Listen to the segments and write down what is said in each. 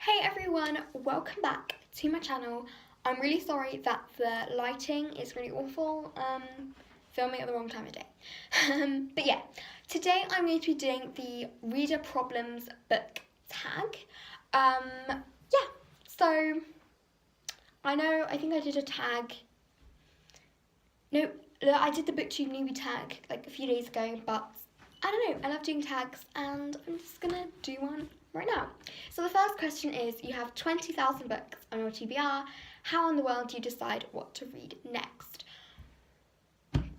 Hey everyone, welcome back to my channel. I'm really sorry that the lighting is really awful, filming at the wrong time of day. But yeah, today I'm going to be doing the reader problems book tag. Yeah, so I think I did a tag. No, I did the BookTube newbie tag like a few days ago, but I don't know, I love doing tags and I'm just gonna do one right now. So the first question is, you have 20,000 books on your TBR. How in the world do you decide what to read next?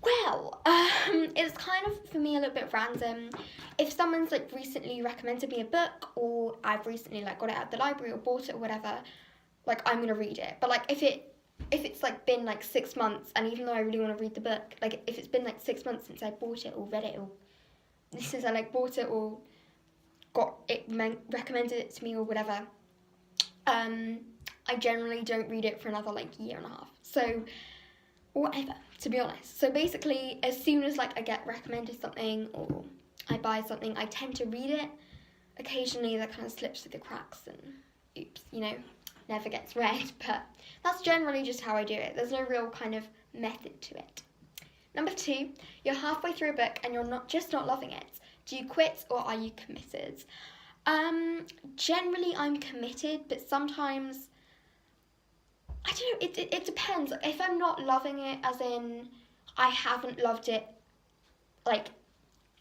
Well, it's kind of, for me, a little bit random. If someone's like recently recommended me a book, or I've recently like got it at the library or bought it or whatever, like I'm gonna read it. But like if it's like been like 6 months, and even though I really want to read the book, like if it's been like 6 months since I bought it or read it, or since I like bought it or got it recommended it to me or whatever, I generally don't read it for another like year and a half. So whatever, to be honest. So basically, as soon as like I get recommended something or I buy something, I tend to read it. Occasionally that kind of slips through the cracks and oops, never gets read, but that's generally just how I do it. There's no real kind of method to it. Number 2, you're halfway through a book and you're not loving it. Do you quit or are you committed? Generally I'm committed, but sometimes, I don't know, it depends. If I'm not loving it, as in I haven't loved it like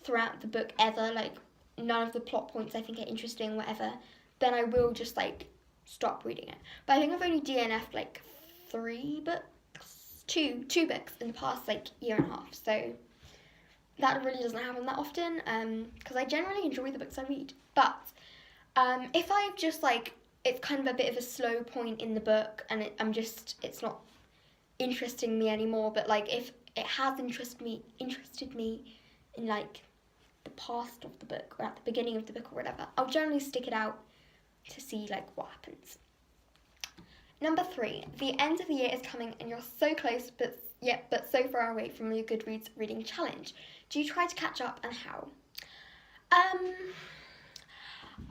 throughout the book ever, like none of the plot points I think are interesting, whatever, then I will just like stop reading it. But I think I've only DNF'd like 3 books, two books in the past like year and a half, so that really doesn't happen that often, because I generally enjoy the books I read. But if I just like, it's kind of a bit of a slow point in the book and it's not interesting me anymore, but like if it has interested me in like the past of the book or at the beginning of the book or whatever, I'll generally stick it out to see like what happens. Number 3, the end of the year is coming and you're so close but so far away from your Goodreads reading challenge. Do you try to catch up, and how? I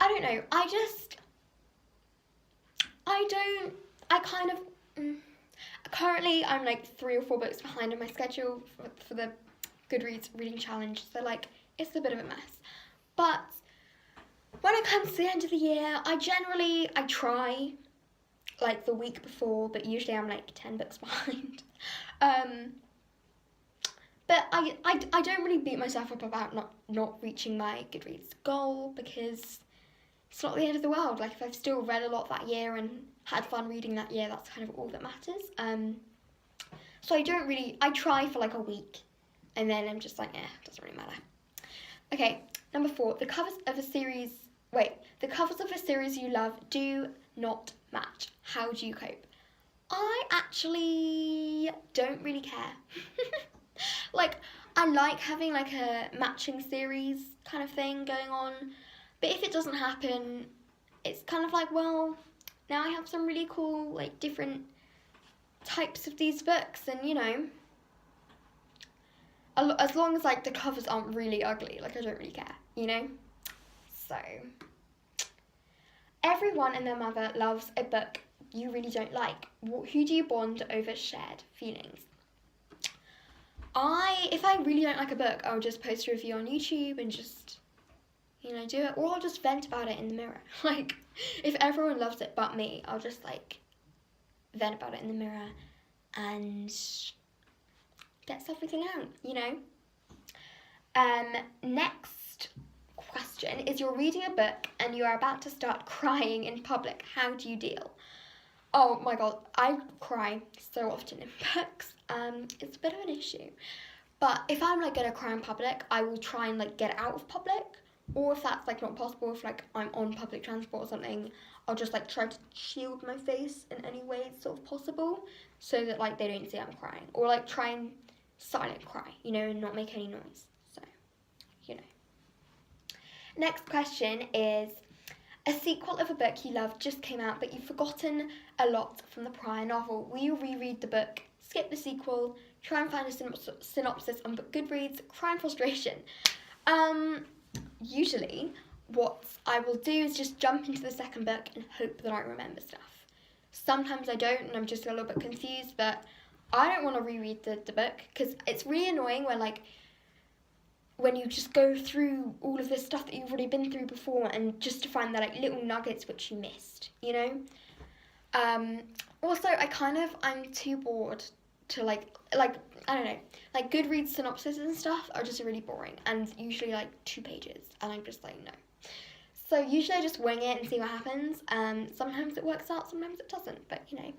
don't know. Currently I'm like 3 or 4 books behind on my schedule for the Goodreads reading challenge, so like it's a bit of a mess. But when it comes to the end of the year, I try like the week before, but usually I'm like 10 books behind. But I don't really beat myself up about not reaching my Goodreads goal, because it's not the end of the world. Like if I've still read a lot that year and had fun reading that year, that's kind of all that matters. So I try for like a week and then I'm just like, it doesn't really matter. Okay, number 4, the covers of a series you love do not match. How do you cope? I actually don't really care. Like, I like having like a matching series kind of thing going on, but if it doesn't happen, it's kind of like, well, now I have some really cool like different types of these books, and as long as like the covers aren't really ugly, like I don't really care, So, everyone and their mother loves a book you really don't like. Who do you bond over shared feelings? If I really don't like a book, I'll just post a review on YouTube and just, do it. Or I'll just vent about it in the mirror. Like, if everyone loves it but me, I'll just, like, vent about it in the mirror and gets everything out, Next question is, you're reading a book and you are about to start crying in public. How do you deal? Oh my god, I cry so often in books. It's a bit of an issue. But if I'm like gonna cry in public, I will try and like get out of public. Or if that's like not possible, if like I'm on public transport or something, I'll just like try to shield my face in any way it's sort of possible, so that like they don't see I'm crying. Or like try and silent cry, and not make any noise. So, Next question is, a sequel of a book you love just came out, but you've forgotten a lot from the prior novel. Will you reread the book, skip the sequel, try and find a synopsis on Goodreads, cry in frustration? Usually, what I will do is just jump into the second book and hope that I remember stuff. Sometimes I don't and I'm just a little bit confused, but I don't want to reread the book because it's really annoying when you just go through all of this stuff that you've already been through before and just to find the like little nuggets which you missed, you know? Also, I'm too bored to like I don't know, like Goodreads synopses and stuff are just really boring and usually like 2 pages and I'm just like, no. So usually I just wing it and see what happens. Sometimes it works out, sometimes it doesn't, but you know,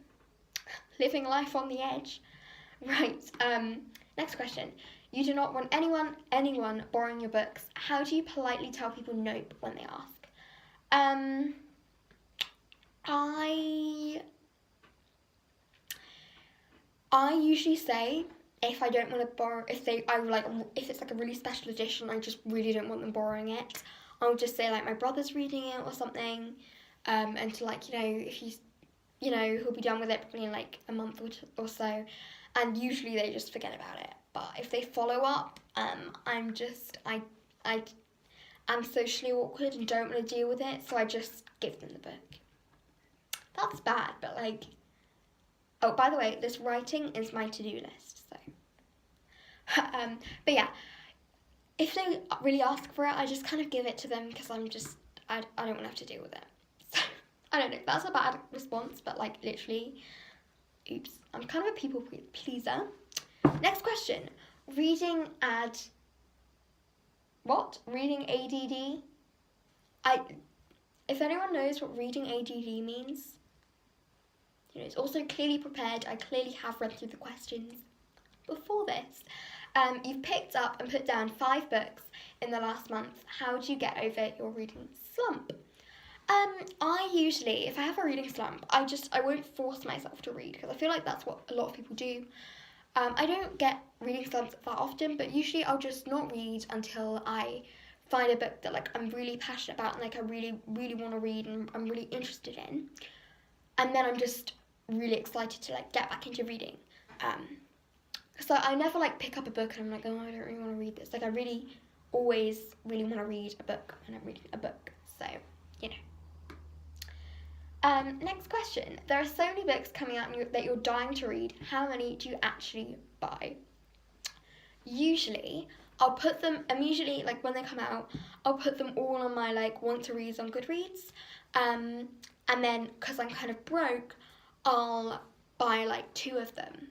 living life on the edge. Right, next question. You do not want anyone borrowing your books. How do you politely tell people nope when they ask? I usually say if I don't want to borrow, if it's like a really special edition, I just really don't want them borrowing it. I'll just say like my brother's reading it or something, and to like, you know, if he's, you know, he'll be done with it probably in like a month or so, and usually they just forget about it. But if they follow up, I'm socially awkward and don't want to deal with it, so I just give them the book. That's bad, but like, oh, by the way, this writing is my to-do list, so. But yeah, if they really ask for it, I just kind of give it to them because I don't want to have to deal with it. So, I don't know, that's a bad response, but like literally, oops, I'm kind of a people pleaser. Next question, reading ADD? If anyone knows what reading ADD means, you know, it's also clearly prepared. I clearly have read through the questions before this. You've picked up and put down 5 books in the last month. How do you get over your reading slump? I usually, if I have a reading slump, I won't force myself to read because I feel like that's what a lot of people do. I don't get reading slumps that often, but usually I'll just not read until I find a book that like I'm really passionate about and like I really, really want to read and I'm really interested in. And then I'm just really excited to like get back into reading. So I never like pick up a book and I'm like, oh, I don't really want to read this. Like I really always really want to read a book when I'm reading a book. So, you know. Next question. There are so many books coming out that you're dying to read. How many do you actually buy? Usually, I'll put them immediately, like when they come out, I'll put them all on my like want to reads on Goodreads. And then, because I'm kind of broke, I'll buy like 2 of them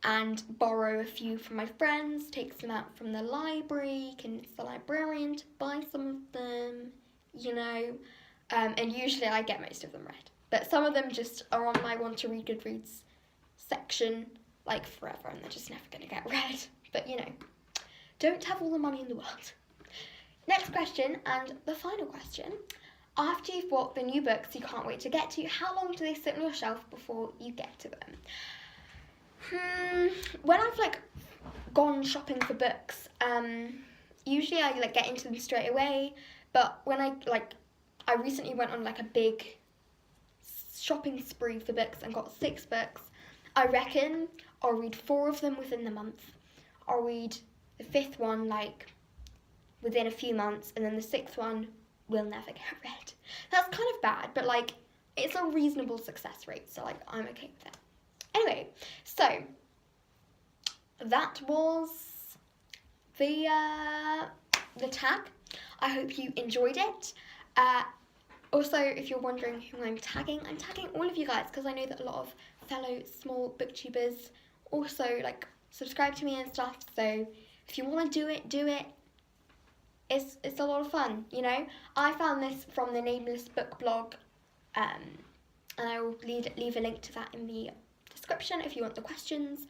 and borrow a few from my friends, take some out from the library, convince the librarian to buy some of them, you know. And usually I get most of them read. But some of them just are on my want to read Goodreads section like forever and they're just never going to get read. But you know, don't have all the money in the world. Next question and the final question. After you've bought the new books you can't wait to get to, how long do they sit on your shelf before you get to them? When I've like gone shopping for books, usually I like get into them straight away. But when I recently went on like a big shopping spree for books and got 6 books. I reckon I'll read 4 of them within the month. I'll read the 5th one like within a few months, and then the 6th one will never get read. That's kind of bad, but like it's a reasonable success rate, so like I'm okay with it. Anyway, so that was the tag. I hope you enjoyed it. Also, if you're wondering who I'm tagging all of you guys because I know that a lot of fellow small booktubers also like subscribe to me and stuff. So if you want to do it. It's a lot of fun, you know. I found this from the Nameless Book blog, and I will leave a link to that in the description if you want the questions.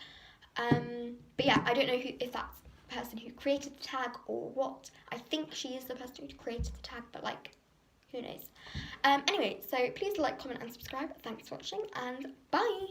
But yeah, I don't know if that's the person who created the tag or what. I think she is the person who created the tag, but like, who knows. Anyway, so please like, comment and subscribe. Thanks for watching and bye!